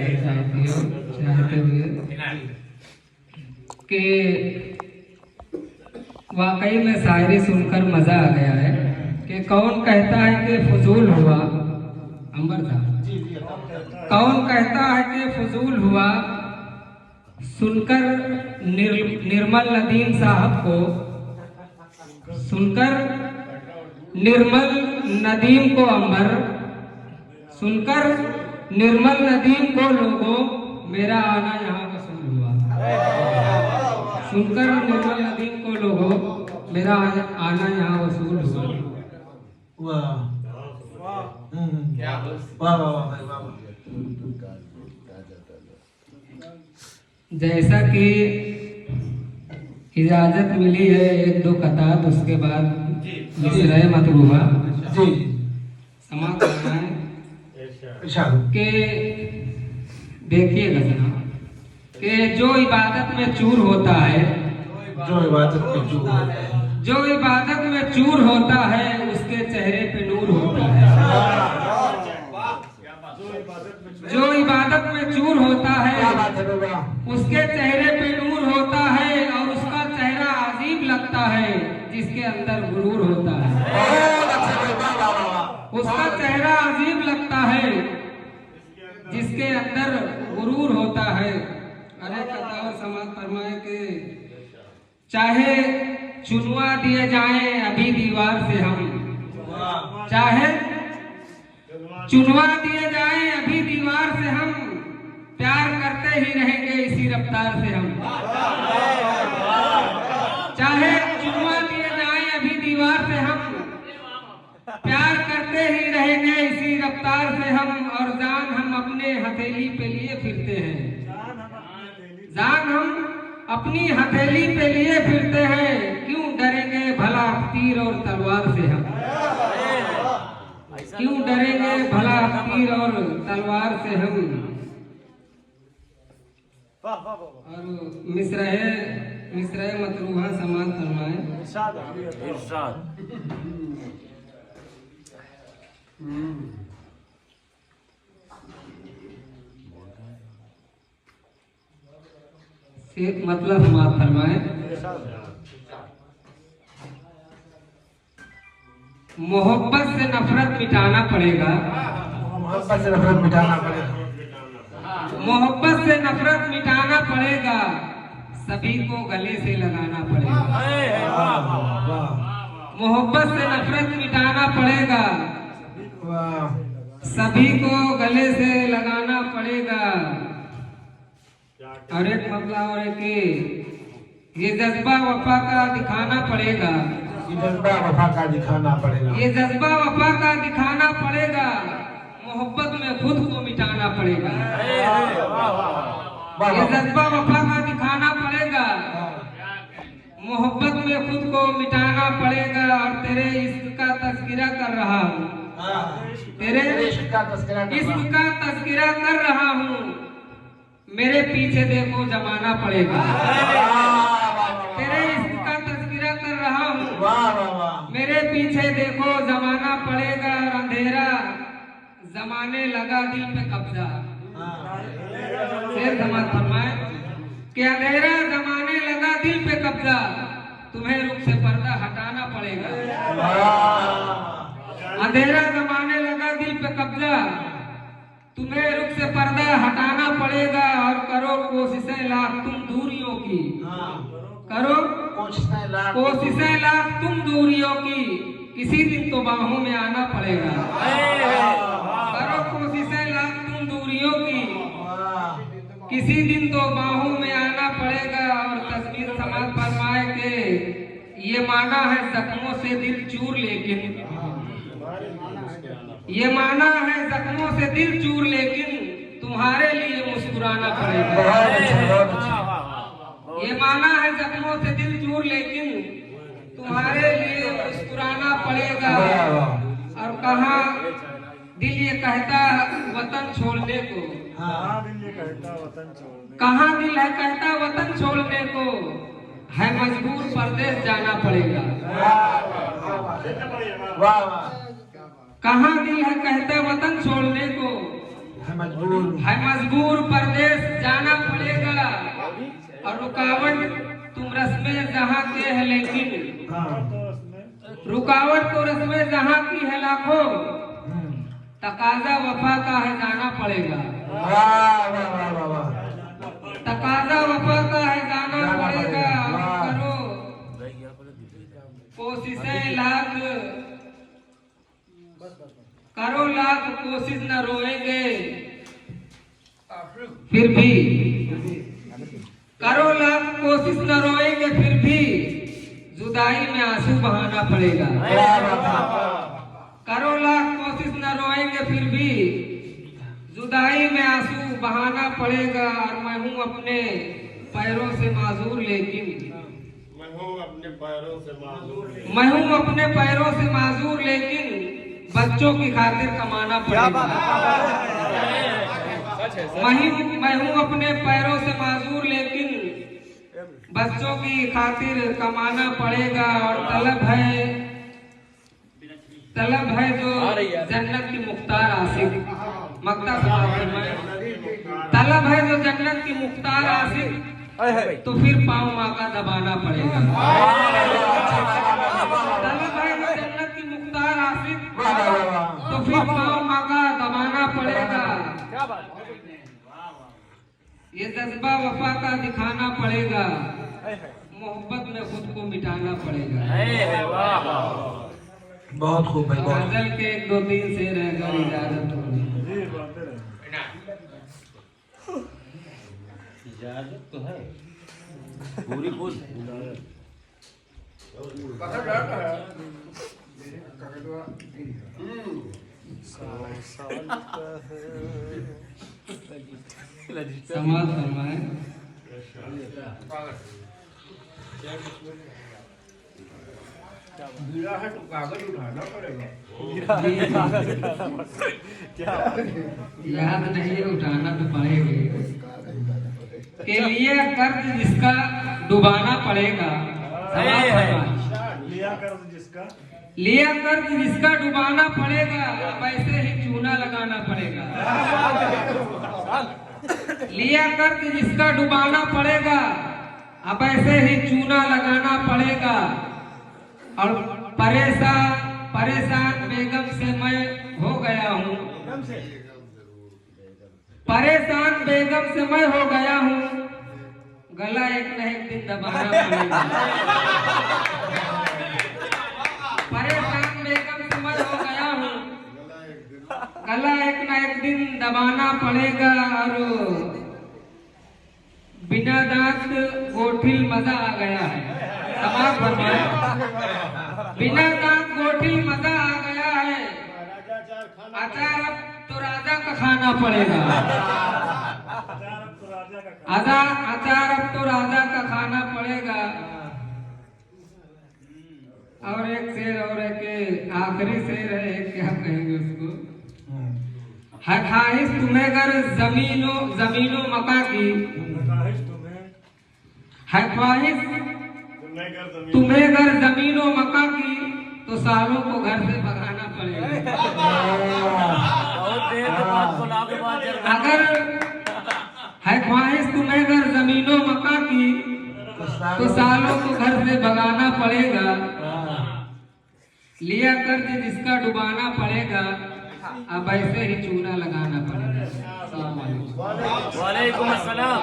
चाहते हुए कि वाकई में शायरी सुनकर मजा आ गया है कि कौन कहता है कि फजूल हुआ अंबर साहब, कौन कहता है कि फजूल हुआ सुनकर निर्मल नदीम साहब को, सुनकर निर्मल नदीम को अंबर, सुनकर निर्मल नदीम को लोगों मेरा आना यहाँ वसूल हुआ। सुनकर निर्मल नदीम को लोगों मेरा आना यहाँ वसूल हुआ। वाह वाह वाह। जैसा कि इजाजत मिली है एक दो कतार, उसके बाद मिसरे मतलूबा जी समाप्त करना है कि देखिएगा जनाब कि जो इबादत में चूर होता है, जो इबादत में चूर होता है, जो इबादत में चूर होता है उसके चेहरे पे नूर होता है। जो इबादत में चूर होता है उसके चेहरे पे नूर होता है और उसका चेहरा अजीब लगता है जिसके अंदर गुरूर होता है। उसका चेहरा अजीब लगता है जिसके अंदर गुरूर होता है। अरे कतार समाज फरमाए के चाहे चुनवा दिए जाएं अभी दीवार से हम, चाहे चुनवा दिए जाएं अभी दीवार से हम, प्यार करते ही रहेंगे इसी रफ्तार से हम। चाहे चुनवा दिए जाएं अभी दीवार से हम, प्यार करते ही रहेंगे इसी रफ्तार से हम। और जान हम अपने हथेली पे लिए फिरते हैं, जान हम अपनी हथेली पे लिए फिरते हैं, क्यों डरेंगे भला तीर और तलवार से हम, क्यों डरेंगे भला तीर और तलवार से हम। और मिसरे मतलूबा समाज फरमाए। एक मतलब समाज फरमाए। मोहब्बत से नफरत मिटाना पड़ेगा, मोहब्बत से नफरत मिटाना पड़ेगा, मोहब्बत से नफरत मिटाना पड़ेगा, सभी को गले से लगाना पड़ेगा। मोहब्बत से नफरत मिटाना पड़ेगा, सभी को गले से लगाना पड़ेगा। और एक मतलब और एक ये जज्बा वफा का दिखाना पड़ेगा, ये जज्बा वफा का दिखाना पड़ेगा, ये जज्बा वफा का दिखाना पड़ेगा, मोहब्बत में खुद को मिटाना पड़ेगा। ये जज्बा वफा का दिखाना पड़ेगा, मोहब्बत में खुद को मिटाना पड़ेगा। और तेरे इश्क का तज़किरा कर रहा हूँ, तेरे इश्क का तज़किरा कर रहा हूँ, मेरे पीछे देखो जमाना पड़ेगा। तेरे इश्क का तज़किरा कर रहा हूँ, मेरे पीछे देखो जमाना पड़ेगा। और अंधेरा जमाने लगा दिल पे कब्जा, शेर समाज फरमाए कि अंधेरा जमाने लगा दिल पे कब्जा, तुम्हें रुख से पर्दा हटाना पड़ेगा। अंधेरा जमाने लगा दिल पे कब्जा, तुम्हें रुख से पर्दा हटाना पड़ेगा। और करो कोशिशें लाख तुम दूरियों की, करो कोशिशें लाख तुम दूरियों की, किसी दिन तो बाहों में आना पड़ेगा। करो कोशिशें लाख तुम दूरियों की, किसी दिन तो बाहों में आना पड़ेगा। और तस्वीर समाज फरमाए के ये माना है जख्मों से दिल चूर, लेकिन ये माना है जख्मों से दिल चूर, लेकिन तुम्हारे लिए मुस्कुराना पड़ेगा। ये माना है जख्मों से दिल चूर, लेकिन तुम्हारे लिए मुस्कुराना पड़ेगा। और कहा दिल ये कहता वतन छोड़ने को, कहाँ दिल है कहता वतन छोड़ने को, है मजबूर परदेश जाना पड़ेगा। कहाँ दिल है कहता वतन छोड़ने को, है मजबूर परदेश जाना पड़ेगा और रुकावट तुम रस्में जहाँ के है लेकिन रुकावट तो रस्में जहाँ की है लाखों तकाजा वफा का है जाना पड़ेगा। तकाजा वफा का है जाना पड़ेगा। करो कोशिशें लाख करो लाख कोशिश न रोएंगे फिर भी करो लाख कोशिश न रोएंगे फिर भी जुदाई में आंसू बहाना पड़ेगा। करो लाख कोशिश न रोएंगे फिर भी जुदाई में आंसू बहाना पड़ेगा। और मैं हूँ अपने पैरों से माजूर लेकिन मैं हूँ अपने पैरों से माजूर लेकिन बच्चों की खातिर कमाना पड़ेगा। मैं हूँ अपने पैरों से माजूर लेकिन बच्चों की खातिर कमाना पड़ेगा। और तलब है जो जन्नत की मुख्तार आशिक मक्ता तलब है जो जन्नत की मुख्तार आशिक तो फिर पाँव माँ का दबाना पड़ेगा। तलब है जो जन्नत की मुख्तार आशिक तो फिर पाँव माँ का दबाना पड़ेगा। ये जज्बा वफा का दिखाना पड़ेगा। मोहब्बत में खुद को मिटाना पड़ेगा। बहुत खूब भाई बहुत। गजल के 1-2-3 शेर रहकर इजाजत होगी। इजाजत तो है पूरी बोल समाज फरमाए। गिरा है तो कागज उठाना पड़ेगा। याद नहीं है उठाना तो पड़ेगा। के लिए कर्ज जिसका डुबाना पड़ेगा। लिया कर्ज जिसका डुबाना पड़ेगा पैसे ही चूना लगाना पड़ेगा। लिया कर्ज जिसका डुबाना पड़ेगा अब ऐसे ही चूना लगाना पड़ेगा। और परेशान बेगम से मैं हो गया हूँ। परेशान बेगम से मैं हो गया हूँ गला एक न एक दिन दबाना पड़ेगा। परेशान बेगम से मैं हो गया हूँ गला एक न एक दिन दबाना पड़ेगा। और बिना दांत गोठिल मजा आ गया है। समाज फरमाए। बिना दांत गोठिल मजा आ गया है। अचार अब तो राजा का खाना पड़ेगा। अचार अब तो राजा का खाना पड़ेगा। और एक शेर और एक आखिरी शेर है क्या कहेंगे उसको। है ख्वाहिश तुम्हें अगर जमीनों मका की है ख्वाहिश तुम्हें अगर जमीनों मका की तो सालों को घर से भगाना पड़ेगा। अगर है ख्वाहिश तुम्हें अगर जमीनों मका की तो सालों को घर से भगाना पड़ेगा। लिया कर्ज जिसका डुबाना पड़ेगा अब ऐसे ही चूना लगाना पड़ेगा। वालेकुम अस्सलाम।